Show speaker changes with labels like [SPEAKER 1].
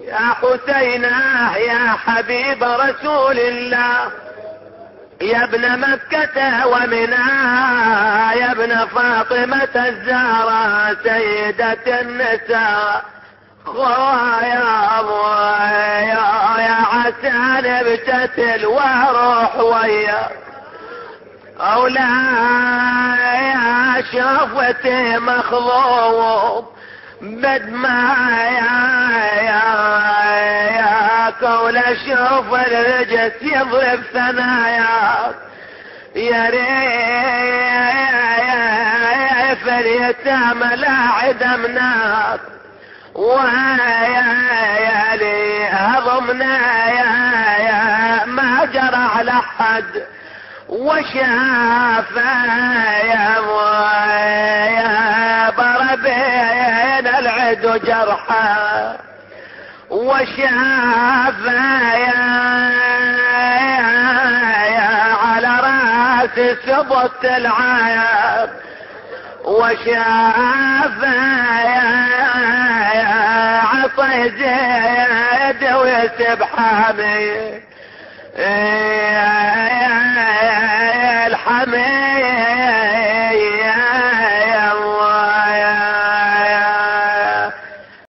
[SPEAKER 1] يا حسيناه يا حبيب رسول الله، يا ابن مكة ومنى، يا ابن فاطمة الزهراء سيدة النساء. خويا يا عسان بتتل واروح ويا أولاي، شفتي مخضوب بدمايا يا كول اشوف الرجس يضرب ثناياك، يا ريف اليتامى لاعد مناك، ويا لي هضمنا يا ما جرى على حد، وشافا يا بربين العدو جرحا، وشافا يا على راس سبط العاب، وشافا يا عطي زيد ويسب حامي الحميد